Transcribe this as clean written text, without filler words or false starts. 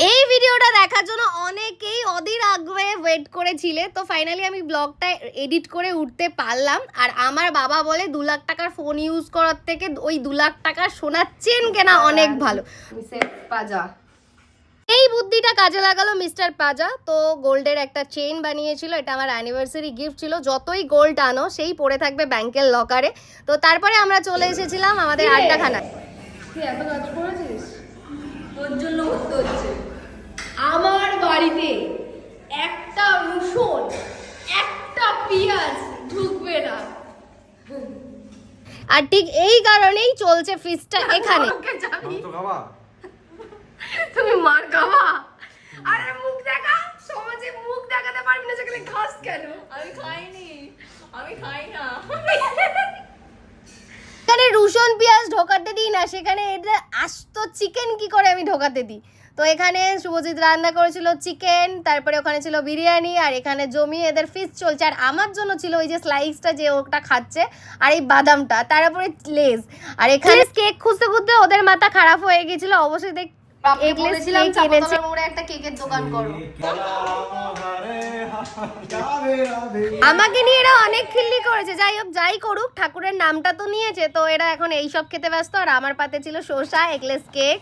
এই ভিডিওটা দেখার জন্য অনেকেই অধীর আগ্রহে ওয়েট করেছিলে, তো ফাইনালি আমি ব্লগটা এডিট করে উঠতে পারলাম। আর আমার বাবা বলে 2 লাখ টাকার ফোন ইউজ করার থেকে ওই 2 লাখ টাকার সোনার চেন কেনা অনেক ভালো। এই বুদ্ধিটা কাজে লাগালো মিস্টার পাজা। তো গোল্ডের একটা চেইন বানিয়েছিল, এটা আমার অ্যানিভার্সারি গিফট ছিল। যতই গোল্ড আনো সেই পড়ে থাকবে ব্যাংকের লকারে। তো তারপরে আমরা চলে এসেছিলাম আমাদের আড্ডাখানায়। তোর জন্য হতে হচ্ছে আমার বাড়িতে একটা রসুন একটা পেঁয়াজ ঢুকবে না। আর ঠিক এই কারণেই চলছে ফিস্টটা এখানে। তুমি মার খাবা? আরে মুখ দেখা, সমাজে মুখ দেখাতে পারবি না সেখানে খাস কেন? আমি খাইনি, আমি খাই না। এখানে রসুন পেঁয়াজ ঢোকাতে দিই না, সেখানে এটা আস্ত চিকেন কি করে আমি ঢোকাতে দিই। তো এখানে শুভজিৎ রান্না করেছিল চিকেন, তারপরে ওখানে ছিল বিরিয়ানি, আর এখানে জমি এদের ফিস্ট চলছে। আর আমার জন্য ছিল ওই যে স্লাইসটা যে ওটা খাচ্ছে, আর এই বাদামটা, তারপরে লেজ। আর এখানে কেক খুঁজতে খুঁজতে ওদের মাথা খারাপ হয়ে গেছিল। অবশ্যই দেখ একটা কেকের দোকান করো। আমাকে নিয়ে এরা অনেক খিল্লি করেছে। যাই হোক, যাই করুক, ঠাকুরের নামটা তো নিয়েছে, তো এরা এখন এইসব খেতে ব্যস্ত। আর আমার পাতে ছিল শসা, এগলেস কেক।